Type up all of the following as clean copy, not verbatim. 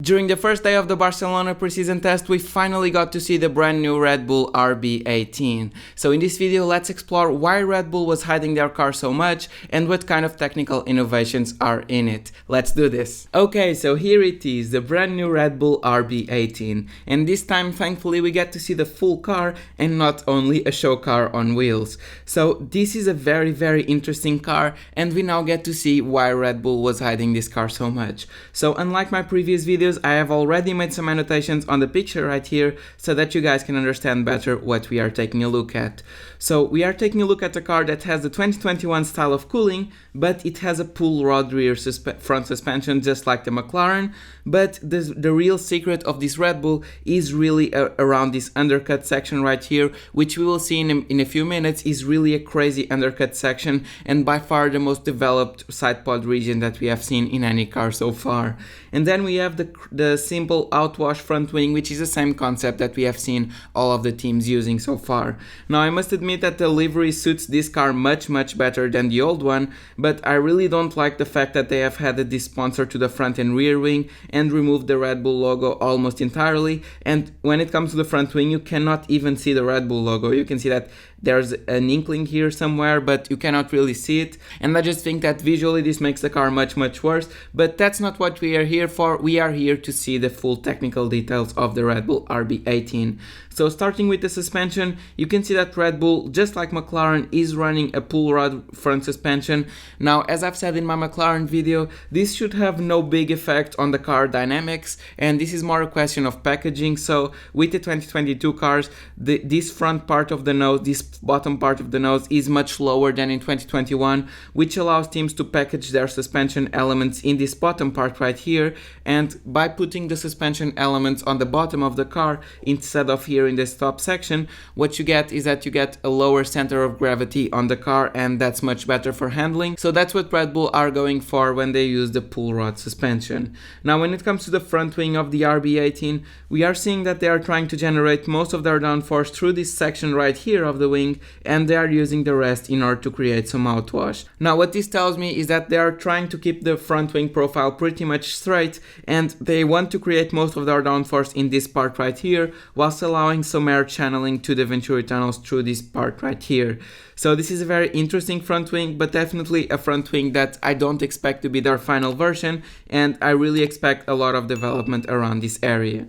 During the first day of the Barcelona preseason test, we finally got to see the brand new RedBull RB18. So in this video, let's explore why Red Bull was hiding their car so much and what kind of technical innovations are in it. Let's do this. Okay, so here it is, the brand new RedBull RB18. And this time, thankfully, we get to see the full car and not only a show car on wheels. So this is a very interesting car, and we now get to see why Red Bull was hiding this car so much. So unlike my previous videos, I have already made some annotations on the picture right here so that you guys can understand better what we are taking a look at. So we are taking a look at a car that has the 2021 style of cooling, but it has a pull rod rear front suspension just like the McLaren. But the real secret of this Red Bull is really around this undercut section right here, which we will see in a few minutes is really a crazy undercut section and by far the most developed side pod region that we have seen in any car so far. And then we have the simple outwash front wing, which is the same concept that we have seen all of the teams using so far. Now I must admit that the livery suits this car much better than the old one, but I really don't like the fact that they have added this sponsor to the front and rear wing and removed the Red Bull logo almost entirely. And when it comes to the front wing, you cannot even see the Red Bull logo. You can see that there's an inkling here somewhere, but you cannot really see it. And I just think that visually this makes the car much worse, but that's not what we are here for. We are here to see the full technical details of the Red Bull RB18. So starting with the suspension, you can see that Red Bull, just like McLaren, is running a pull rod front suspension. Now, as I've said in my McLaren video, this should have no big effect on the car dynamics, and this is more a question of packaging. So with the 2022 cars, this front part of the nose, this bottom part of the nose is much lower than in 2021, which allows teams to package their suspension elements in this bottom part right here. And by putting the suspension elements on the bottom of the car instead of here in this top section, what you get is that you get a lower center of gravity on the car, and that's much better for handling. So that's what Red Bull are going for when they use the pull rod suspension. Now when it comes to the front wing of the RB18, we are seeing that they are trying to generate most of their downforce through this section right here of the wing, and they are using the rest in order to create some outwash. Now what this tells me is that they are trying to keep the front wing profile pretty much straight, and they want to create most of their downforce in this part right here, whilst allowing some air channeling to the Venturi tunnels through this part right here. So this is a very interesting front wing, but definitely a front wing that I don't expect to be their final version, and I really expect a lot of development around this area.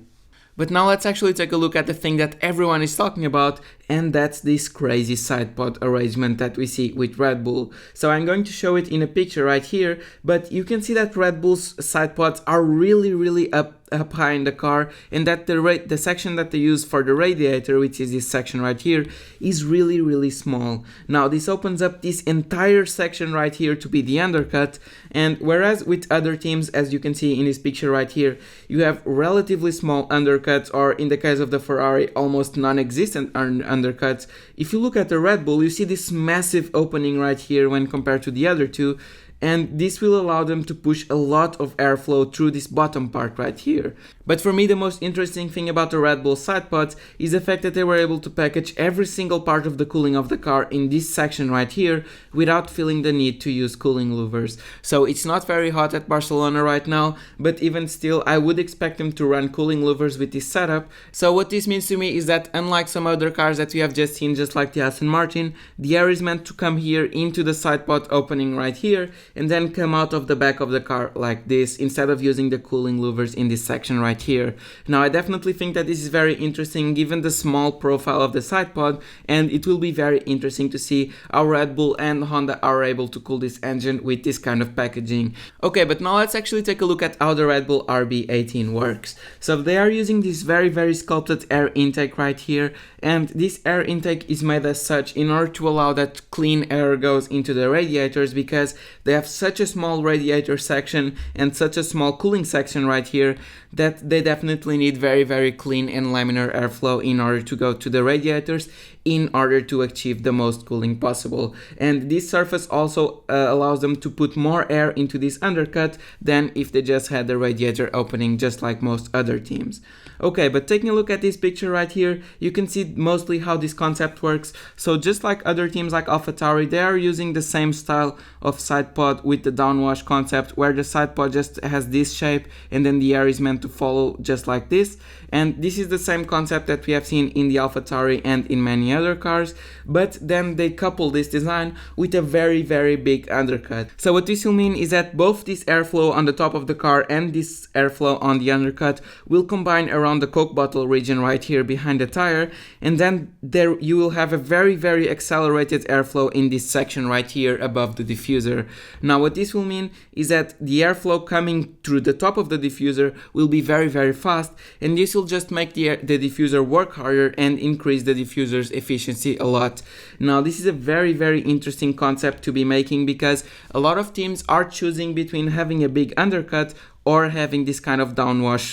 But now let's actually take a look at the thing that everyone is talking about, and that's this crazy side pod arrangement that we see with Red Bull. So I'm going to show it in a picture right here, but you can see that Red Bull's side pods are really up high in the car, and that the section that they use for the radiator, which is this section right here, is really small. Now this opens up this entire section right here to be the undercut, and whereas with other teams, as you can see in this picture right here, you have relatively small undercuts, or in the case of the Ferrari, almost non-existent undercuts. If you look at the Red Bull, you see this massive opening right here when compared to the other two, and this will allow them to push a lot of airflow through this bottom part right here. But for me, the most interesting thing about the Red Bull side pods is the fact that they were able to package every single part of the cooling of the car in this section right here without feeling the need to use cooling louvers. So it's not very hot at Barcelona right now, but even still, I would expect them to run cooling louvers with this setup. So what this means to me is that unlike some other cars that we have just seen, just like the Aston Martin, the air is meant to come here into the side pod opening right here, and then come out of the back of the car like this, instead of using the cooling louvers in this section right here. Now I definitely think that this is very interesting given the small profile of the side pod, and it will be very interesting to see how Red Bull and Honda are able to cool this engine with this kind of packaging. Okay, but now let's actually take a look at how the Red Bull RB18 works. So they are using this very sculpted air intake right here, and this air intake is made as such in order to allow that clean air goes into the radiators, because they have such a small radiator section and such a small cooling section right here that they definitely need very clean and laminar airflow in order to go to the radiators in order to achieve the most cooling possible. And this surface also allows them to put more air into this undercut than if they just had the radiator opening just like most other teams. Okay, but taking a look at this picture right here, you can see mostly how this concept works. So just like other teams like AlphaTauri, they are using the same style of side pod pod with the downwash concept, where the side pod just has this shape and then the air is meant to follow just like this. And this is the same concept that we have seen in the AlphaTauri and in many other cars, but then they couple this design with a very big undercut. So what this will mean is that both this airflow on the top of the car and this airflow on the undercut will combine around the Coke bottle region right here behind the tire, and then there you will have a very accelerated airflow in this section right here above the diffuser. Now what this will mean is that the airflow coming through the top of the diffuser will be very fast, and this will just make the diffuser work harder and increase the diffuser's efficiency a lot. Now this is a very interesting concept to be making, because a lot of teams are choosing between having a big undercut or having this kind of downwash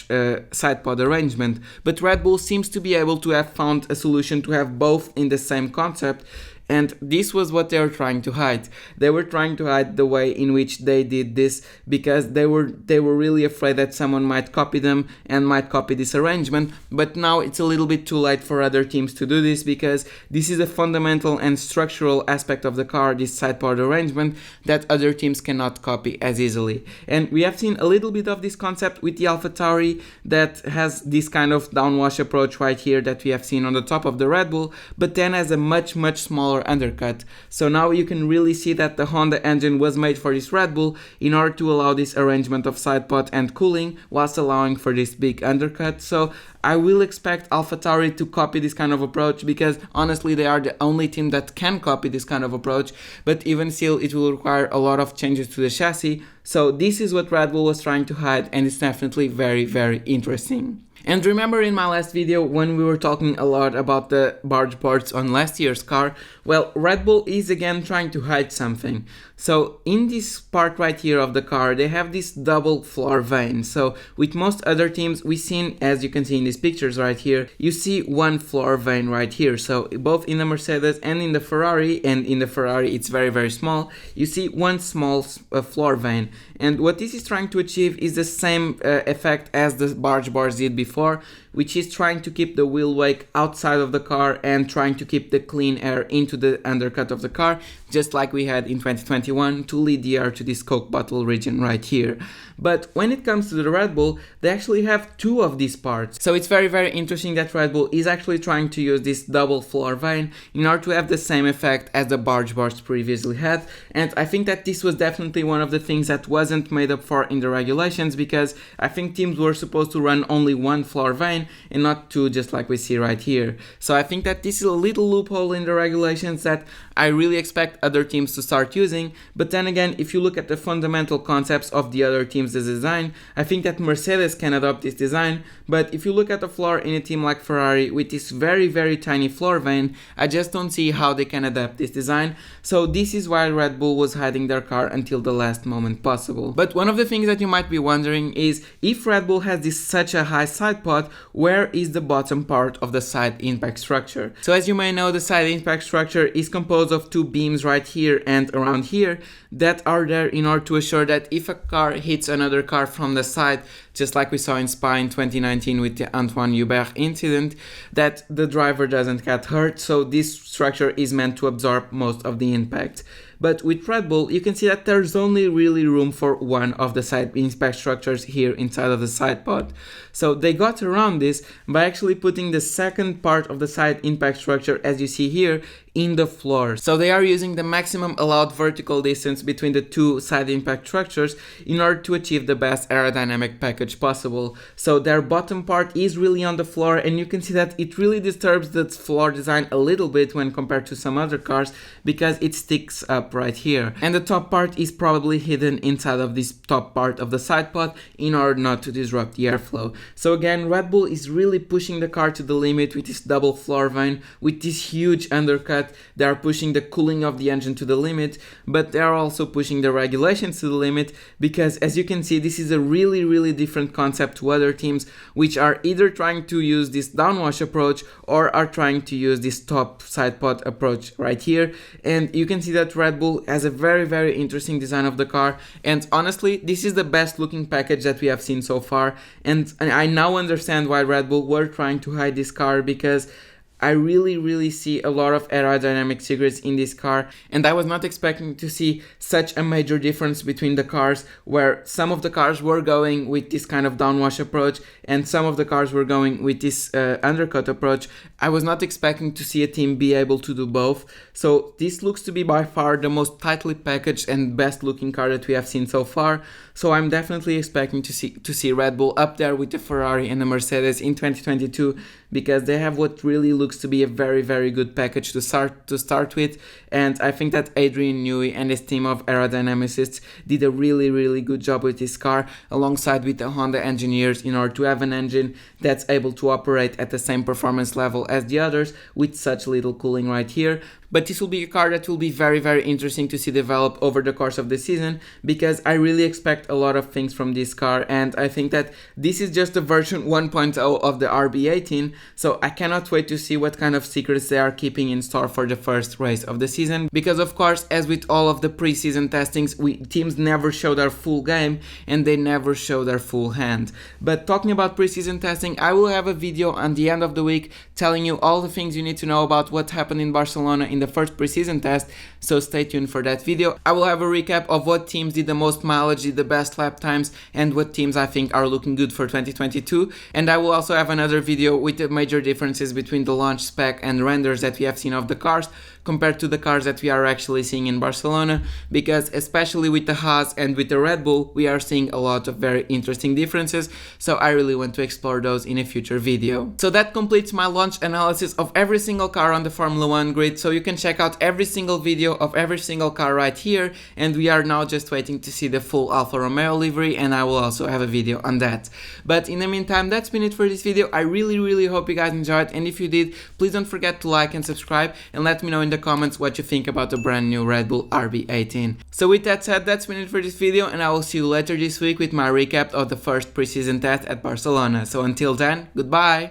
side pod arrangement, but Red Bull seems to be able to have found a solution to have both in the same concept. And this was what they were trying to hide. They were trying to hide the way in which they did this, because they were really afraid that someone might copy them and might copy this arrangement. But now it's a little bit too late for other teams to do this, because this is a fundamental and structural aspect of the car, this side pod arrangement, that other teams cannot copy as easily. And we have seen a little bit of this concept with the AlphaTauri, that has this kind of downwash approach right here that we have seen on the top of the Red Bull, but then has a much smaller undercut. So now you can really see that the Honda engine was made for this Red Bull in order to allow this arrangement of side pod and cooling whilst allowing for this big undercut. So I will expect AlphaTauri to copy this kind of approach, because honestly they are the only team that can copy this kind of approach, but even still it will require a lot of changes to the chassis. So this is what Red Bull was trying to hide, and it's definitely very interesting. And remember in my last video when we were talking a lot about the barge parts on last year's car? Well, Red Bull is again trying to hide something. So in this part right here of the car, they have this double floor vane. So with most other teams, we've seen, as you can see in these pictures right here, you see one floor vane right here. So both in the Mercedes and in the Ferrari, and in the Ferrari it's very small, you see one small floor vane. And what this is trying to achieve is the same effect as the barge bars did before, which is trying to keep the wheel wake outside of the car and trying to keep the clean air into the undercut of the car, just like we had in 2021 to lead the air to this Coke bottle region right here. But when it comes to the Red Bull, they actually have two of these parts. So it's very interesting that Red Bull is actually trying to use this double floor vane in order to have the same effect as the barge bars previously had. And I think that this was definitely one of the things that wasn't made up for in the regulations, because I think teams were supposed to run only one floor vane and not two, just like we see right here. So I think that this is a little loophole in the regulations that I really expect other teams to start using. But then again, if you look at the fundamental concepts of the other teams' design, I think that Mercedes can adopt this design. But if you look at the floor in a team like Ferrari with this very tiny floor vane, I just don't see how they can adapt this design. So this is why Red Bull was hiding their car until the last moment possible. But one of the things that you might be wondering is, if Red Bull has this such a high side pod, where is the bottom part of the side impact structure? So as you may know, the side impact structure is composed of two beams right here and around here that are there in order to assure that if a car hits another car from the side, just like we saw in Spa in 2019 with the Antoine Hubert incident, that the driver doesn't get hurt. So this structure is meant to absorb most of the impact. But with Red Bull, you can see that there's only really room for one of the side impact structures here inside of the side pod. So they got around this by actually putting the second part of the side impact structure, as you see here, in the floor. So they are using the maximum allowed vertical distance between the two side impact structures in order to achieve the best aerodynamic package possible. So their bottom part is really on the floor, and you can see that it really disturbs the floor design a little bit when compared to some other cars, because it sticks up right here. And the top part is probably hidden inside of this top part of the side pod in order not to disrupt the airflow. So again, Red Bull is really pushing the car to the limit with this double floor vane, with this huge undercut. They are pushing the cooling of the engine to the limit, but they are also pushing the regulations to the limit, because as you can see, this is a really different concept to other teams, which are either trying to use this downwash approach or are trying to use this top side pod approach right here. And you can see that Red Bull has a very interesting design of the car, and honestly, this is the best looking package that we have seen so far. And I now understand why Red Bull were trying to hide this car, because I really see a lot of aerodynamic secrets in this car, and I was not expecting to see such a major difference between the cars, where some of the cars were going with this kind of downwash approach and some of the cars were going with this undercut approach. I was not expecting to see a team be able to do both, so this looks to be by far the most tightly packaged and best looking car that we have seen so far. So I'm definitely expecting to see Red Bull up there with the Ferrari and the Mercedes in 2022, because they have what really looks to be a very good package to start with. And I think that Adrian Newey and his team of aerodynamicists did a really good job with this car, alongside with the Honda engineers, in order to have an engine that's able to operate at the same performance level as the others with such little cooling right here. But this will be a car that will be very interesting to see develop over the course of the season, because I really expect a lot of things from this car, and I think that this is just the version 1.0 of the RB18, so I cannot wait to see what kind of secrets they are keeping in store for the first race of the season, because of course, as with all of the preseason testings, teams never show their full game and they never show their full hand. But talking about preseason testing, I will have a video on the end of the week telling you all the things you need to know about what happened in Barcelona in the first preseason test, so stay tuned for that video. I will have a recap of what teams did the most mileage, did the best lap times, and what teams I think are looking good for 2022. And I will also have another video with the major differences between the launch spec and renders that we have seen of the cars compared to the cars that we are actually seeing in Barcelona, because especially with the Haas and with the Red Bull, we are seeing a lot of very interesting differences, so I really want to explore those in a future video. So that completes my launch analysis of every single car on the Formula 1 grid, so you can check out every single video of every single car right here, and we are now just waiting to see the full Alfa Romeo livery, and I will also have a video on that. But in the meantime, that's been it for this video. I really hope you guys enjoyed, and if you did, please don't forget to like and subscribe, and let me know in the comments what you think about the brand new Red Bull RB18. So with that said, that's been it for this video, and I will see you later this week with my recap of the first preseason test at Barcelona. So until then, goodbye!